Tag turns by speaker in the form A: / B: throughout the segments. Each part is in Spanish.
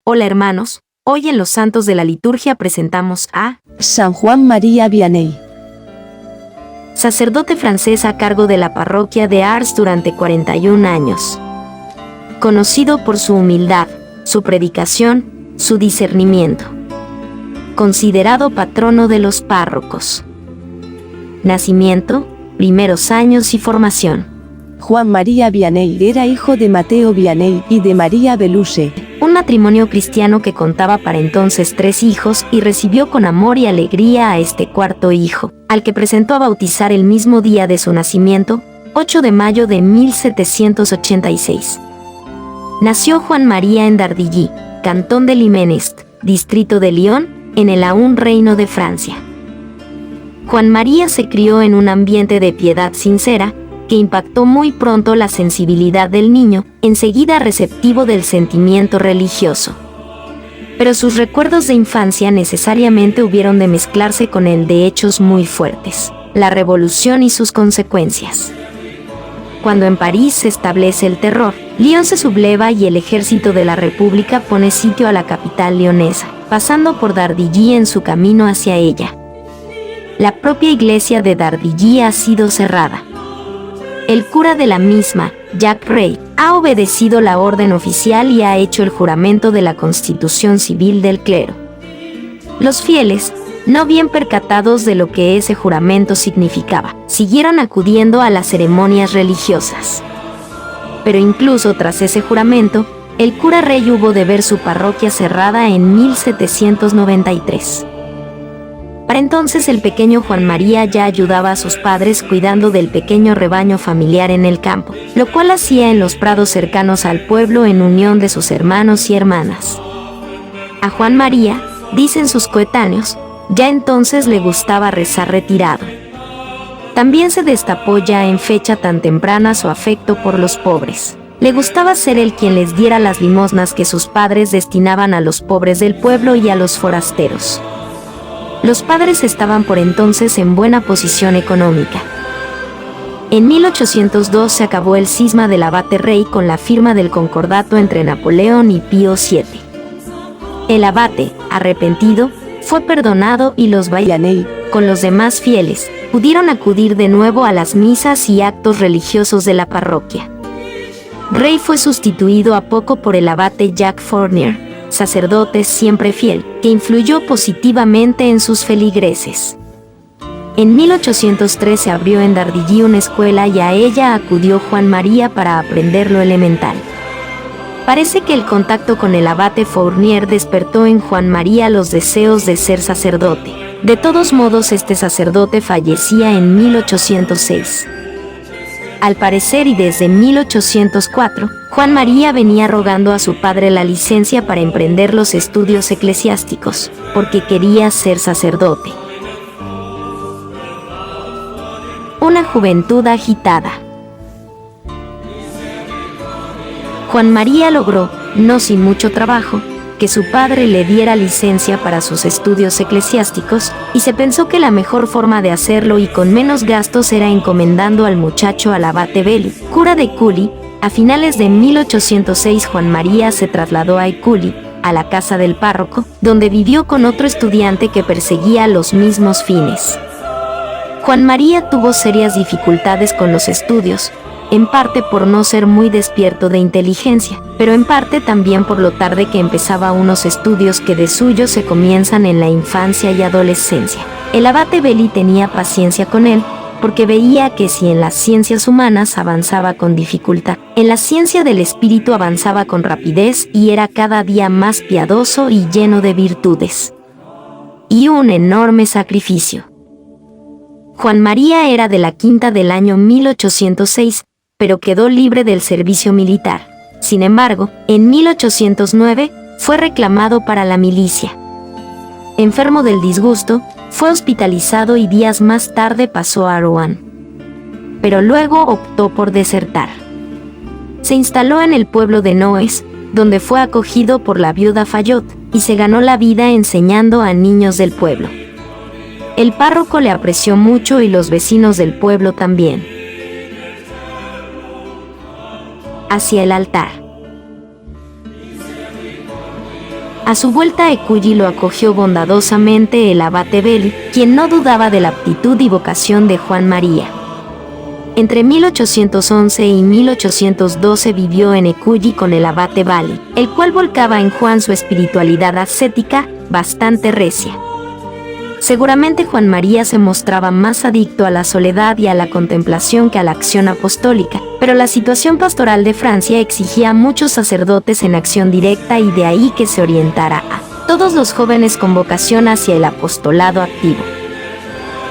A: Hola hermanos, hoy en los Santos de la Liturgia presentamos a
B: San Juan María Vianney,
A: sacerdote francés a cargo de la parroquia de Ars durante 41 años. Conocido por su humildad, su predicación, su discernimiento. Considerado patrono de los párrocos. Nacimiento, primeros años y formación.
B: Juan María Vianney era hijo de Mateo Vianney y de María Beluche.
A: Un matrimonio cristiano que contaba para entonces 3 hijos y recibió con amor y alegría a este cuarto hijo, al que presentó a bautizar el mismo día de su nacimiento, 8 de mayo de 1786. Nació Juan María en Dardilly, cantón de Limenest, distrito de Lyon, en el aún Reino de Francia. Juan María se crió en un ambiente de piedad sincera, que impactó muy pronto la sensibilidad del niño, enseguida receptivo del sentimiento religioso. Pero sus recuerdos de infancia necesariamente hubieron de mezclarse con el de hechos muy fuertes, la revolución y sus consecuencias. Cuando en París se establece el terror, Lyon se subleva y el ejército de la República pone sitio a la capital leonesa, pasando por Dardilly en su camino hacia ella. La propia iglesia de Dardilly ha sido cerrada. El cura de la misma, Jacques Rey, ha obedecido la orden oficial y ha hecho el juramento de la Constitución Civil del clero. Los fieles, no bien percatados de lo que ese juramento significaba, siguieron acudiendo a las ceremonias religiosas. Pero incluso tras ese juramento, el cura Rey hubo de ver su parroquia cerrada en 1793. Para entonces el pequeño Juan María ya ayudaba a sus padres cuidando del pequeño rebaño familiar en el campo, lo cual hacía en los prados cercanos al pueblo en unión de sus hermanos y hermanas. A Juan María, dicen sus coetáneos, ya entonces le gustaba rezar retirado. También se destapó ya en fecha tan temprana su afecto por los pobres. Le gustaba ser él quien les diera las limosnas que sus padres destinaban a los pobres del pueblo y a los forasteros. Los padres estaban por entonces en buena posición económica. En 1802 se acabó el cisma del abate Rey con la firma del concordato entre Napoleón y Pío VII. El abate, arrepentido, fue perdonado y los Vianney, con los demás fieles, pudieron acudir de nuevo a las misas y actos religiosos de la parroquia. Rey fue sustituido a poco por el abate Jacques Fournier, sacerdote siempre fiel, que influyó positivamente en sus feligreses. En 1803 se abrió en Dardilly una escuela y a ella acudió Juan María para aprender lo elemental. Parece que el contacto con el abate Fournier despertó en Juan María los deseos de ser sacerdote. De todos modos, este sacerdote fallecía en 1806. Al parecer y desde 1804, Juan María venía rogando a su padre la licencia para emprender los estudios eclesiásticos, porque quería ser sacerdote. Una juventud agitada. Juan María logró, no sin mucho trabajo, que su padre le diera licencia para sus estudios eclesiásticos, y se pensó que la mejor forma de hacerlo y con menos gastos era encomendando al muchacho al abate Belli, cura de Écully. A finales de 1806 Juan María se trasladó a Écully, a la casa del párroco, donde vivió con otro estudiante que perseguía los mismos fines. Juan María tuvo serias dificultades con los estudios, en parte por no ser muy despierto de inteligencia, pero en parte también por lo tarde que empezaba unos estudios que de suyo se comienzan en la infancia y adolescencia. El abate Belli tenía paciencia con él, porque veía que si en las ciencias humanas avanzaba con dificultad, en la ciencia del espíritu avanzaba con rapidez y era cada día más piadoso y lleno de virtudes. Y un enorme sacrificio. Juan María era de la quinta del año 1806, pero quedó libre del servicio militar. Sin embargo, en 1809 fue reclamado para la milicia. Enfermo del disgusto, fue hospitalizado y días más tarde pasó a Rouen. Pero luego optó por desertar. Se instaló en el pueblo de Noes, donde fue acogido por la viuda Fayot, y se ganó la vida enseñando a niños del pueblo. El párroco le apreció mucho y los vecinos del pueblo también. Hacia el altar. A su vuelta a Écully lo acogió bondadosamente el abate Belli, quien no dudaba de la aptitud y vocación de Juan María. Entre 1811 y 1812 vivió en Écully con el abate Belli, el cual volcaba en Juan su espiritualidad ascética, bastante recia. Seguramente Juan María se mostraba más adicto a la soledad y a la contemplación que a la acción apostólica, pero la situación pastoral de Francia exigía a muchos sacerdotes en acción directa y de ahí que se orientara a todos los jóvenes con vocación hacia el apostolado activo.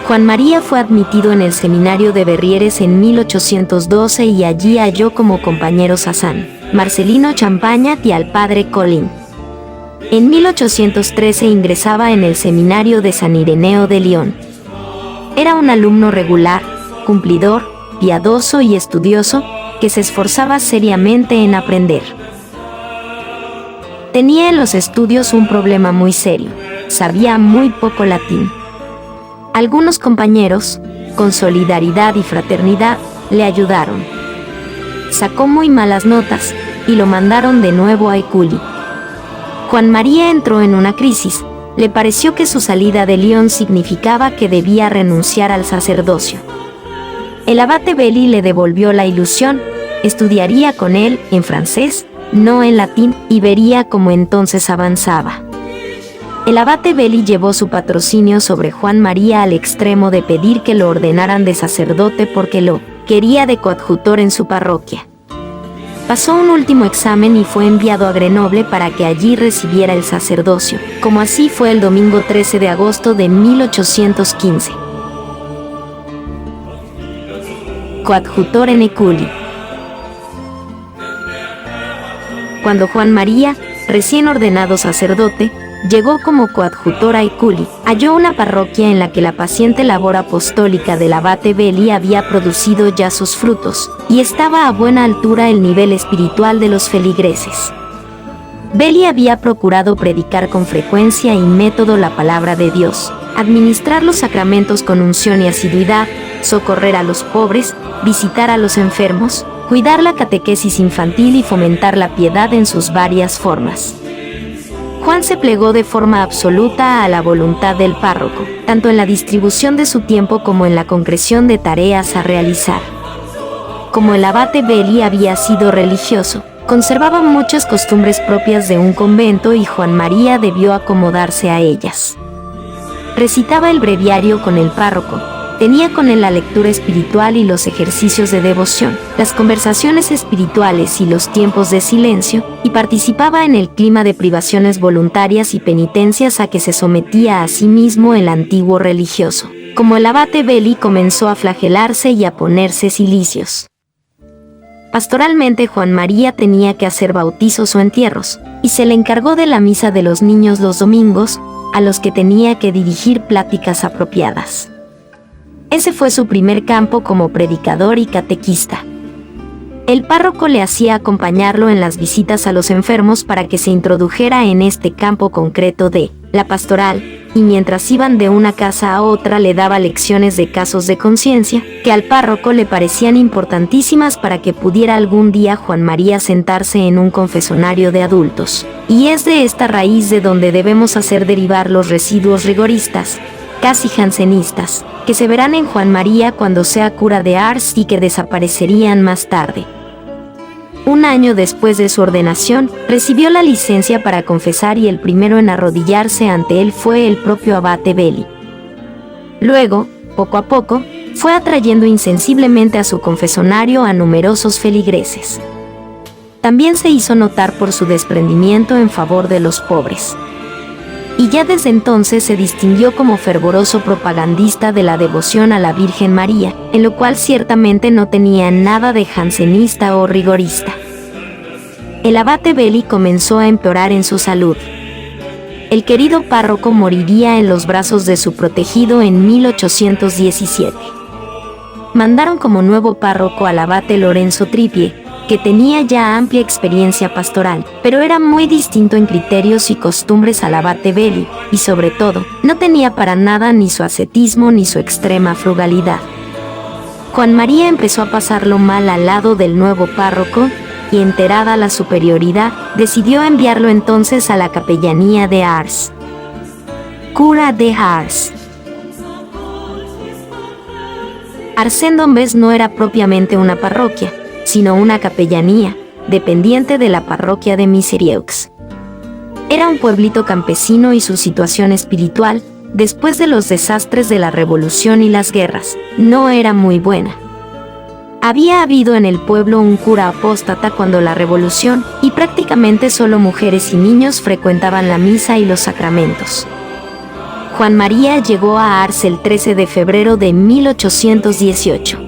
A: Juan María fue admitido en el seminario de Verrieres en 1812 y allí halló como compañeros a San Marcelino Champagnat y al padre Colin. En 1813 ingresaba en el seminario de San Ireneo de León. Era un alumno regular, cumplidor, piadoso y estudioso, que se esforzaba seriamente en aprender. Tenía en los estudios un problema muy serio: sabía muy poco latín. Algunos compañeros, con solidaridad y fraternidad, le ayudaron. Sacó muy malas notas, y lo mandaron de nuevo a Écully. Juan María entró en una crisis. Le pareció que su salida de Lyon significaba que debía renunciar al sacerdocio. El abate Belli le devolvió la ilusión, estudiaría con él en francés, no en latín, y vería cómo entonces avanzaba. El abate Belli llevó su patrocinio sobre Juan María al extremo de pedir que lo ordenaran de sacerdote porque lo quería de coadjutor en su parroquia. Pasó un último examen y fue enviado a Grenoble para que allí recibiera el sacerdocio, como así fue el domingo 13 de agosto de 1815. Coadjutor en Écully. Cuando Juan María, recién ordenado sacerdote, llegó como coadjutor a Écully, halló una parroquia en la que la paciente labor apostólica del abate Belli había producido ya sus frutos, y estaba a buena altura el nivel espiritual de los feligreses. Belli había procurado predicar con frecuencia y método la palabra de Dios, administrar los sacramentos con unción y asiduidad, socorrer a los pobres, visitar a los enfermos, cuidar la catequesis infantil y fomentar la piedad en sus varias formas. Juan se plegó de forma absoluta a la voluntad del párroco, tanto en la distribución de su tiempo como en la concreción de tareas a realizar. Como el abate Belli había sido religioso, conservaba muchas costumbres propias de un convento y Juan María debió acomodarse a ellas. Recitaba el breviario con el párroco, tenía con él la lectura espiritual y los ejercicios de devoción, las conversaciones espirituales y los tiempos de silencio, y participaba en el clima de privaciones voluntarias y penitencias a que se sometía a sí mismo el antiguo religioso. Como el abate Belli comenzó a flagelarse y a ponerse cilicios. Pastoralmente Juan María tenía que hacer bautizos o entierros, y se le encargó de la misa de los niños los domingos, a los que tenía que dirigir pláticas apropiadas. Ese fue su primer campo como predicador y catequista. El párroco le hacía acompañarlo en las visitas a los enfermos para que se introdujera en este campo concreto de la pastoral, y mientras iban de una casa a otra le daba lecciones de casos de conciencia, que al párroco le parecían importantísimas para que pudiera algún día Juan María sentarse en un confesonario de adultos. Y es de esta raíz de donde debemos hacer derivar los residuos rigoristas, casi jansenistas, que se verán en Juan María cuando sea cura de Ars y que desaparecerían más tarde. Un año después de su ordenación, recibió la licencia para confesar y el primero en arrodillarse ante él fue el propio abate Belli. Luego, poco a poco, fue atrayendo insensiblemente a su confesonario a numerosos feligreses. También se hizo notar por su desprendimiento en favor de los pobres. Y ya desde entonces se distinguió como fervoroso propagandista de la devoción a la Virgen María, en lo cual ciertamente no tenía nada de jansenista o rigorista. El abate Belli comenzó a empeorar en su salud. El querido párroco moriría en los brazos de su protegido en 1817. Mandaron como nuevo párroco al abate Lorenzo Trippier, que tenía ya amplia experiencia pastoral, pero era muy distinto en criterios y costumbres al abate Belli, y sobre todo, no tenía para nada ni su ascetismo ni su extrema frugalidad. Juan María empezó a pasarlo mal al lado del nuevo párroco, y enterada la superioridad, decidió enviarlo entonces a la capellanía de Ars. Cura de Ars. Arsèndombes no era propiamente una parroquia, sino una capellanía, dependiente de la parroquia de Miserieux. Era un pueblito campesino y su situación espiritual, después de los desastres de la revolución y las guerras, no era muy buena. Había habido en el pueblo un cura apóstata cuando la revolución, y prácticamente solo mujeres y niños frecuentaban la misa y los sacramentos. Juan María llegó a Ars el 13 de febrero de 1818.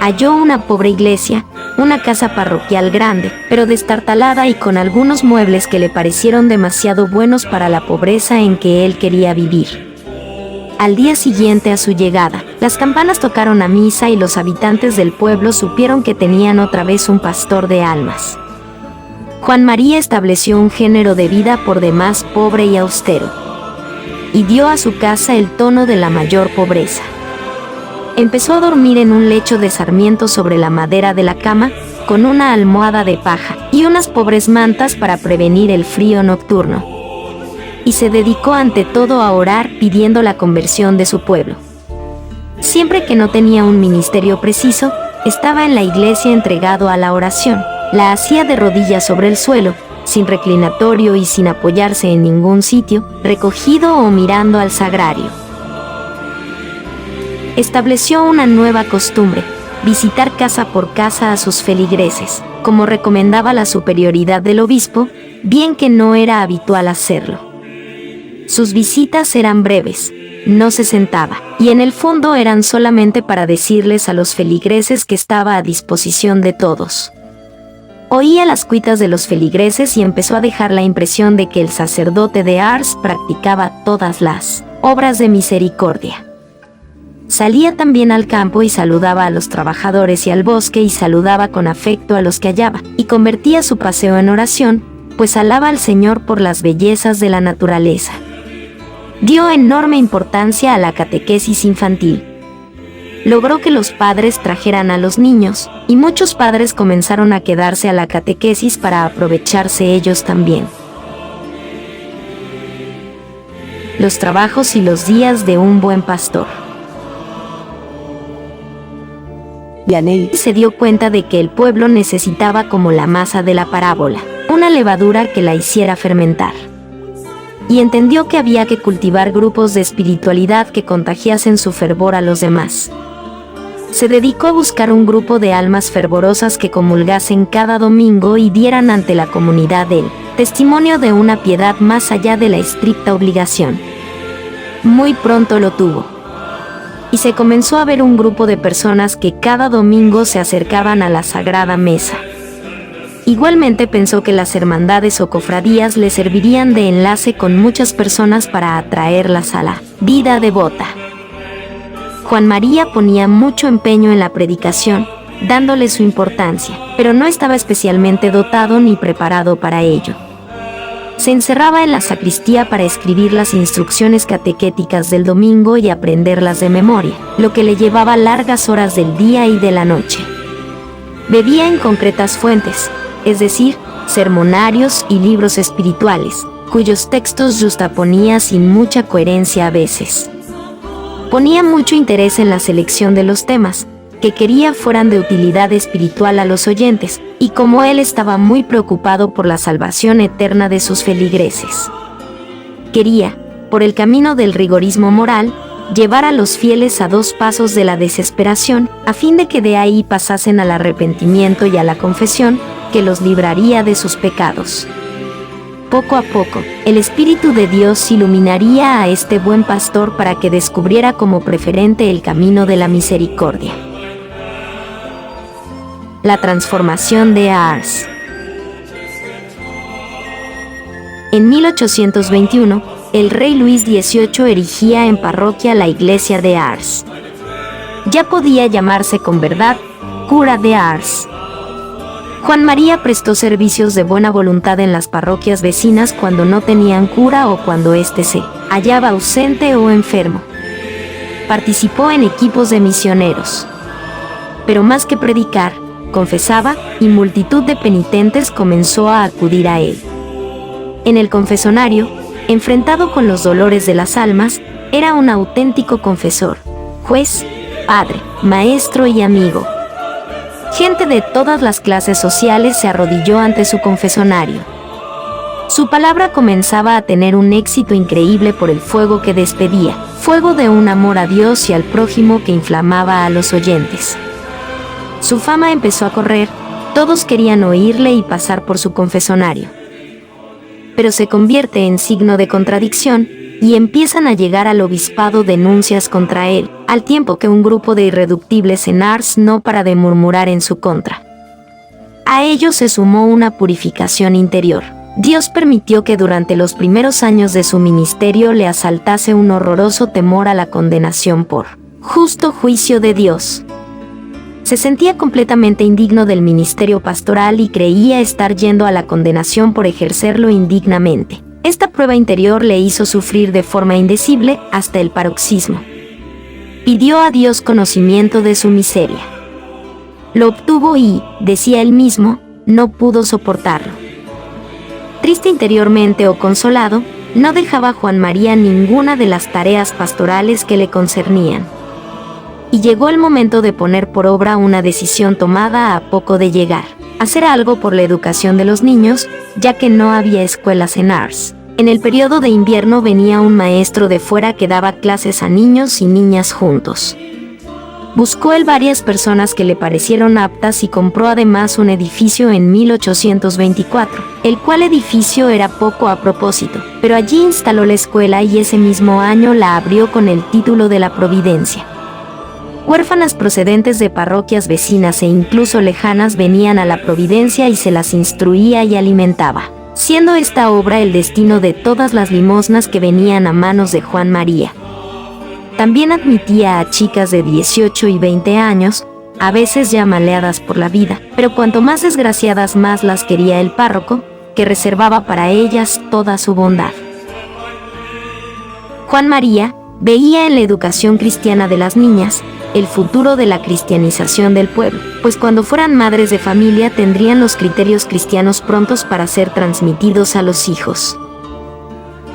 A: Halló una pobre iglesia, una casa parroquial grande, pero destartalada y con algunos muebles que le parecieron demasiado buenos para la pobreza en que él quería vivir. Al día siguiente a su llegada, las campanas tocaron a misa y los habitantes del pueblo supieron que tenían otra vez un pastor de almas. Juan María estableció un género de vida por demás pobre y austero, y dio a su casa el tono de la mayor pobreza. Empezó a dormir en un lecho de sarmiento sobre la madera de la cama, con una almohada de paja y unas pobres mantas para prevenir el frío nocturno. Y se dedicó ante todo a orar pidiendo la conversión de su pueblo. Siempre que no tenía un ministerio preciso, estaba en la iglesia entregado a la oración. La hacía de rodillas sobre el suelo, sin reclinatorio y sin apoyarse en ningún sitio, recogido o mirando al sagrario. Estableció una nueva costumbre, visitar casa por casa a sus feligreses, como recomendaba la superioridad del obispo, bien que no era habitual hacerlo. Sus visitas eran breves, no se sentaba, y en el fondo eran solamente para decirles a los feligreses que estaba a disposición de todos. Oía las cuitas de los feligreses y empezó a dejar la impresión de que el sacerdote de Ars practicaba todas las obras de misericordia. Salía también al campo y saludaba a los trabajadores y al bosque y saludaba con afecto a los que hallaba, y convertía su paseo en oración, pues alaba al Señor por las bellezas de la naturaleza. Dio enorme importancia a la catequesis infantil. Logró que los padres trajeran a los niños, y muchos padres comenzaron a quedarse a la catequesis para aprovecharse ellos también. Los trabajos y los días de un buen pastor.
B: Vianney
A: Se dio cuenta de que el pueblo necesitaba como la masa de la parábola, una levadura que la hiciera fermentar. Y entendió que había que cultivar grupos de espiritualidad que contagiasen su fervor a los demás. Se dedicó a buscar un grupo de almas fervorosas que comulgasen cada domingo y dieran ante la comunidad el testimonio de una piedad más allá de la estricta obligación. Muy pronto lo tuvo. Y se comenzó a ver un grupo de personas que cada domingo se acercaban a la sagrada mesa. Igualmente pensó que las hermandades o cofradías le servirían de enlace con muchas personas para atraerlas a la vida devota. Juan María ponía mucho empeño en la predicación, dándole su importancia, pero no estaba especialmente dotado ni preparado para ello. Se encerraba en la sacristía para escribir las instrucciones catequéticas del domingo y aprenderlas de memoria, lo que le llevaba largas horas del día y de la noche. Bebía en concretas fuentes, es decir, sermonarios y libros espirituales, cuyos textos justaponía sin mucha coherencia a veces. Ponía mucho interés en la selección de los temas, que quería fueran de utilidad espiritual a los oyentes, y como él estaba muy preocupado por la salvación eterna de sus feligreses. Quería, por el camino del rigorismo moral, llevar a los fieles a 2 pasos de la desesperación, a fin de que de ahí pasasen al arrepentimiento y a la confesión, que los libraría de sus pecados. Poco a poco, el Espíritu de Dios iluminaría a este buen pastor para que descubriera como preferente el camino de la misericordia. La transformación de Ars. En 1821, el rey Luis XVIII erigía en parroquia la iglesia de Ars. Ya podía llamarse con verdad cura de Ars. Juan María prestó servicios de buena voluntad en las parroquias vecinas cuando no tenían cura o cuando éste se hallaba ausente o enfermo. Participó en equipos de misioneros. Pero más que predicar, confesaba, y multitud de penitentes comenzó a acudir a él. En el confesonario, enfrentado con los dolores de las almas, era un auténtico confesor, juez, padre, maestro y amigo. Gente de todas las clases sociales se arrodilló ante su confesonario. Su palabra comenzaba a tener un éxito increíble por el fuego que despedía, fuego de un amor a Dios y al prójimo que inflamaba a los oyentes. Su fama empezó a correr, todos querían oírle y pasar por su confesonario. Pero se convierte en signo de contradicción, y empiezan a llegar al obispado denuncias contra él, al tiempo que un grupo de irreductibles en Ars no para de murmurar en su contra. A ello se sumó una purificación interior. Dios permitió que durante los primeros años de su ministerio le asaltase un horroroso temor a la condenación por justo juicio de Dios. Se sentía completamente indigno del ministerio pastoral y creía estar yendo a la condenación por ejercerlo indignamente. Esta prueba interior le hizo sufrir de forma indecible hasta el paroxismo. Pidió a Dios conocimiento de su miseria. Lo obtuvo y, decía él mismo, no pudo soportarlo. Triste interiormente o consolado, no dejaba a Juan María ninguna de las tareas pastorales que le concernían. Y llegó el momento de poner por obra una decisión tomada a poco de llegar: hacer algo por la educación de los niños, ya que no había escuelas en Ars. En el periodo de invierno venía un maestro de fuera que daba clases a niños y niñas juntos. Buscó él varias personas que le parecieron aptas y compró además un edificio en 1824, el cual edificio era poco a propósito, pero allí instaló la escuela y ese mismo año la abrió con el título de La Providencia. Huérfanas procedentes de parroquias vecinas e incluso lejanas venían a La Providencia y se las instruía y alimentaba, siendo esta obra el destino de todas las limosnas que venían a manos de Juan María. También admitía a chicas de 18 y 20 años, a veces ya maleadas por la vida, pero cuanto más desgraciadas más las quería el párroco, que reservaba para ellas toda su bondad. Juan María veía en la educación cristiana de las niñas el futuro de la cristianización del pueblo, pues cuando fueran madres de familia tendrían los criterios cristianos prontos para ser transmitidos a los hijos.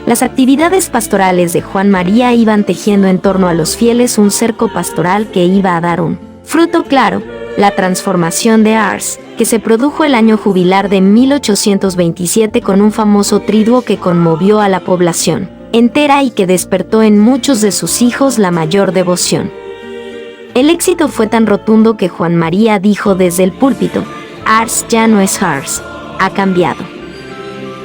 A: Las actividades pastorales de Juan María iban tejiendo en torno a los fieles un cerco pastoral que iba a dar un fruto claro: la transformación de Ars, que se produjo el año jubilar de 1827 con un famoso triduo que conmovió a la población entera y que despertó en muchos de sus hijos la mayor devoción. El éxito fue tan rotundo que Juan María dijo desde el púlpito: Ars ya no es Ars, ha cambiado.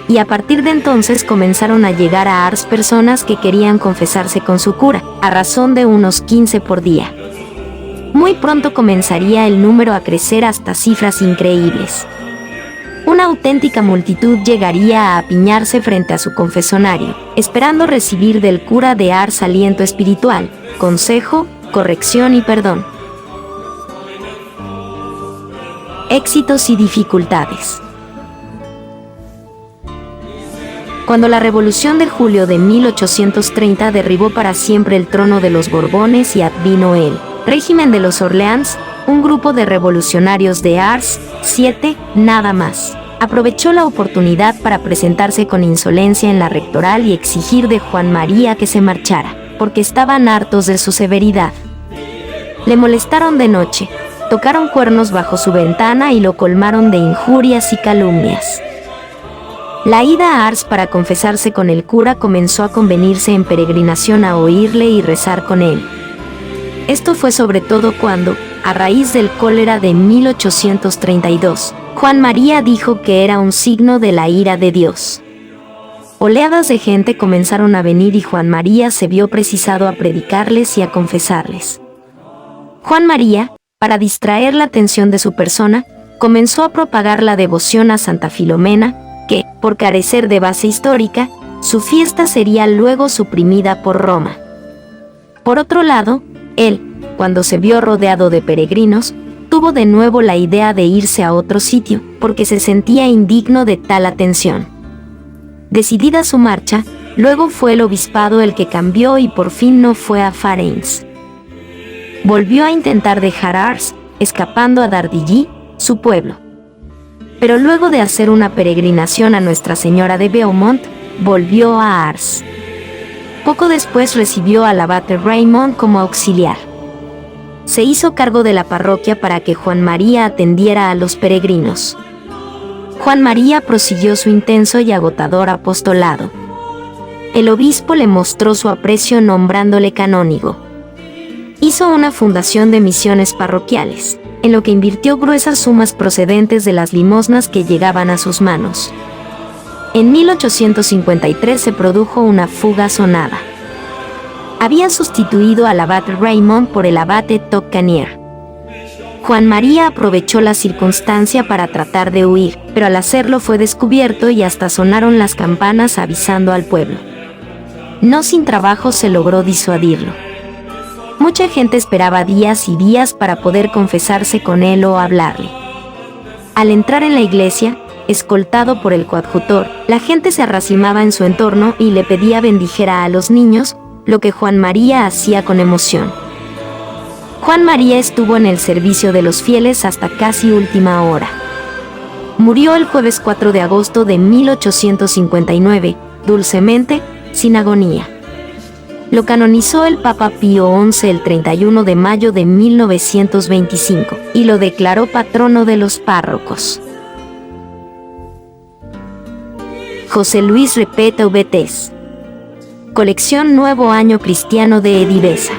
A: Y a partir de entonces comenzaron a llegar a Ars personas que querían confesarse con su cura, a razón de unos 15 por día. Muy pronto comenzaría el número a crecer hasta cifras increíbles. Una auténtica multitud llegaría a apiñarse frente a su confesonario, esperando recibir del cura de Ars aliento espiritual, consejo, corrección y perdón. Éxitos y dificultades. Cuando la Revolución de julio de 1830 derribó para siempre el trono de los Borbones y advino el régimen de los Orleans, un grupo de revolucionarios de Ars, 7, nada más, aprovechó la oportunidad para presentarse con insolencia en la rectoral y exigir de Juan María que se marchara, porque estaban hartos de su severidad. Le molestaron de noche, tocaron cuernos bajo su ventana y lo colmaron de injurias y calumnias. La ida a Ars para confesarse con el cura comenzó a convenirse en peregrinación a oírle y rezar con él. Esto fue sobre todo cuando, a raíz del cólera de 1832, Juan María dijo que era un signo de la ira de Dios. Oleadas de gente comenzaron a venir y Juan María se vio precisado a predicarles y a confesarles. Juan María, para distraer la atención de su persona, comenzó a propagar la devoción a Santa Filomena, que, por carecer de base histórica, su fiesta sería luego suprimida por Roma. Por otro lado, él, cuando se vio rodeado de peregrinos, tuvo de nuevo la idea de irse a otro sitio, porque se sentía indigno de tal atención. Decidida su marcha, luego fue el obispado el que cambió y por fin no fue a Farennes. Volvió a intentar dejar Ars, escapando a Dardilly, su pueblo. Pero luego de hacer una peregrinación a Nuestra Señora de Beaumont, volvió a Ars. Poco después recibió al abate Raymond como auxiliar. Se hizo cargo de la parroquia para que Juan María atendiera a los peregrinos. Juan María prosiguió su intenso y agotador apostolado. El obispo le mostró su aprecio nombrándole canónigo. Hizo una fundación de misiones parroquiales, en lo que invirtió gruesas sumas procedentes de las limosnas que llegaban a sus manos. En 1853 se produjo una fuga sonada. Habían sustituido al abate Raymond por el abate Tocanier. Juan María aprovechó la circunstancia para tratar de huir, pero al hacerlo fue descubierto y hasta sonaron las campanas avisando al pueblo. No sin trabajo se logró disuadirlo. Mucha gente esperaba días y días para poder confesarse con él o hablarle. Al entrar en la iglesia, escoltado por el coadjutor, la gente se arracimaba en su entorno y le pedía bendijera a los niños, lo que Juan María hacía con emoción. Juan María estuvo en el servicio de los fieles hasta casi última hora. Murió el jueves 4 de agosto de 1859, dulcemente, sin agonía. Lo canonizó el Papa Pío XI el 31 de mayo de 1925 y lo declaró patrono de los párrocos. José Luis Repeta Vts. Colección Nuevo Año Cristiano de Edivesa.